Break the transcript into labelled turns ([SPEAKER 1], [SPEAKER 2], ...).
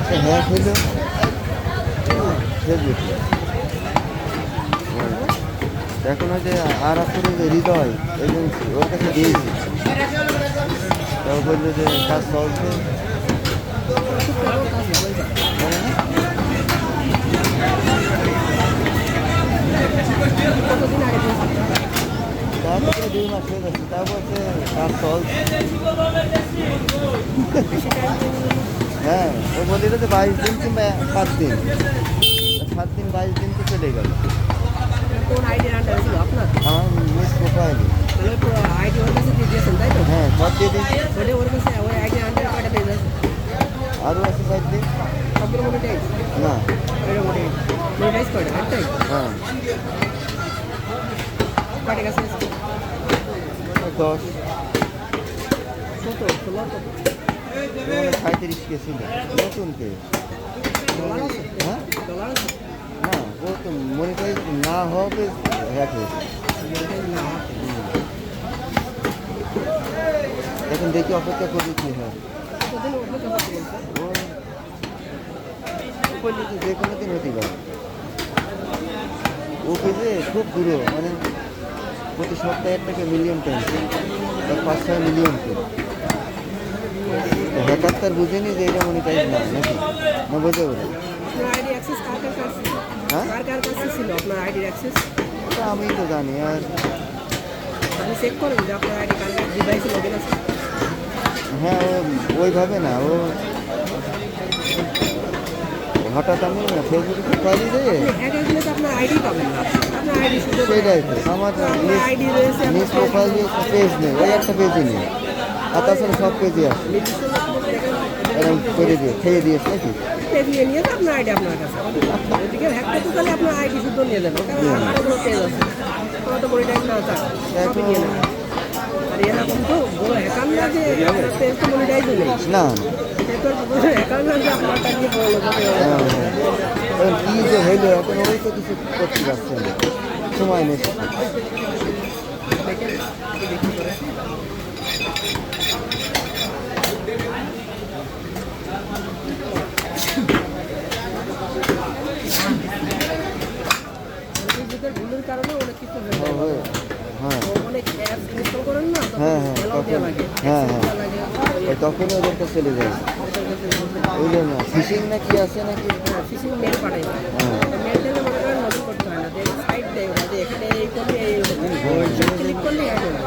[SPEAKER 1] একটা হ্যাক হইল ফেসবুকে। এখন ওই যে আর আসলে যে হৃদয় এজেন্সি ওর কাছে দিয়েছি, তাও বললো যে কাজ চলছে। তারপরে 2 মাস হয়ে যাচ্ছে, তা বলছে কাজ চলছে। হ্যাঁ, ও বলছিল যে 22 দিন কিংবা 5 দিন, 7 দিন 22 দিন তো চলে গেল।
[SPEAKER 2] কোন আইডির আন্ডারে ছিল আপনার?
[SPEAKER 1] আমার মিস প্রোফাইল।
[SPEAKER 2] তাহলে পুরো আইডি ওর কাছে দিয়ে দিয়েছেন, তাই তো?
[SPEAKER 1] হ্যাঁ, সব দিয়ে দিয়েছি।
[SPEAKER 2] ওটা ওর কাছে ওই আইডির আন্ডারে কয়টা পেজ আছে?
[SPEAKER 1] আরও আছে 4 দিন।
[SPEAKER 2] সবগুলো মনিটাইজ?
[SPEAKER 1] না।
[SPEAKER 2] ওইটা মনিটাইজ কয়টা? একটাই?
[SPEAKER 1] হ্যাঁ,
[SPEAKER 2] কয়টা কাছে আছে?
[SPEAKER 1] 10
[SPEAKER 2] কত? 16 কত?
[SPEAKER 1] 35 কে ছিল নতুন কে।
[SPEAKER 2] ডলার আছে?
[SPEAKER 1] হ্যাঁ,
[SPEAKER 2] ডলার আছে?
[SPEAKER 1] না, ও তো মনিটাইজ না হবে হ্যাক হয়েছে।
[SPEAKER 2] মনিটাইজ না হয়।
[SPEAKER 1] এখন দেখি অপেক্ষা করি কি হয়।
[SPEAKER 2] কতদিন অপেক্ষা করতে বলছে?
[SPEAKER 1] ও বললি যে কোনো দিন হতে পারে। ও পেজে খুব দূর, মানে প্রতি সপ্তাহে একটা মিলিয়ন টাইমস, 5-6 মিলিয়ন কে। হ্যাকার তার বুঝেনি যে এটা মনিটাইজ না, নাকি না বোঝে ওরা।
[SPEAKER 2] আপনার আইডি অ্যাক্সেস কার কার কাছে ছিল?
[SPEAKER 1] হ্যাঁ,
[SPEAKER 2] কার কাছে ছিল আপনার আইডির অ্যাক্সেস?
[SPEAKER 1] ওটা আমি তো জানি। আর
[SPEAKER 2] আপনি চেক করেন যে আপনার আইডি কার কার ডিভাইসে লগইন আছে?
[SPEAKER 1] হ্যাঁ, ও ওইভাবে না, ও হঠাৎ আমি ফেসবুকে প্রোফাইলে যেয়ে
[SPEAKER 2] হ্যাক হয়ে গেলে তো আপনার আইডি পাবেন না। আপনার আইডি শুধু
[SPEAKER 1] সেটাই তো আমার
[SPEAKER 2] আপনার আইডি রয়েছে,
[SPEAKER 1] নিজ প্রোফাইল দিয়ে পেজ নেই, ওই একটা পেজই নেই। আর তাছাড়া সব পেজই আছে,
[SPEAKER 2] নির্দিষ্ট
[SPEAKER 1] এরকম করে দিয়ে খেয়ে দিয়েছে নাকি।
[SPEAKER 2] পেজ নিয়ে নিয়ে তো আপনার আইডি আপনার কাছে। ওদিকে হ্যাক করতে তাহলে আপনার আইডি শুদ্ধ নিয়ে যাবেন, কারণ কতগুলো পেজ আছে, ওরা তো মনিটাইজ না চায়, সবই নিয়ে নেবে। আর এরকম তো বড় হ্যাকার না যে পেজ তো মনিটাইজও নেই।
[SPEAKER 1] না,
[SPEAKER 2] হ্যাকার না যে আপনারটা নিয়ে বড় লোক হবে।
[SPEAKER 1] এখন কি যে হইলো, এখন ওই তো কিছু করতে পারছে না, সময় নেই।
[SPEAKER 2] দেখেন, দেখি করে। ভুলের কারণে অনেক কিছু হয়ে যায়।
[SPEAKER 1] হ্যাঁ,
[SPEAKER 2] অনেক অ্যাপস ইনস্টল করেন না,
[SPEAKER 1] হ্যাঁ, হ্যাঁ,
[SPEAKER 2] অ্যালাউ দেওয়া লাগে,
[SPEAKER 1] হ্যাঁ,
[SPEAKER 2] access
[SPEAKER 1] হ্যাঁ,
[SPEAKER 2] দেওয়া লাগে।
[SPEAKER 1] ওই তখনই ওদেরকে চলে যায়। ওই জন্য ফিশিং না কি আছে নাকি।
[SPEAKER 2] ফিশিং মেল পাঠাই,
[SPEAKER 1] হ্যাঁ,
[SPEAKER 2] মেল দিলে মনে করেন লগ করতে হয় না, সাইট দেয় ওরা যে এখানে এই করলে এই ক্লিক করলে অ্যাড হবে।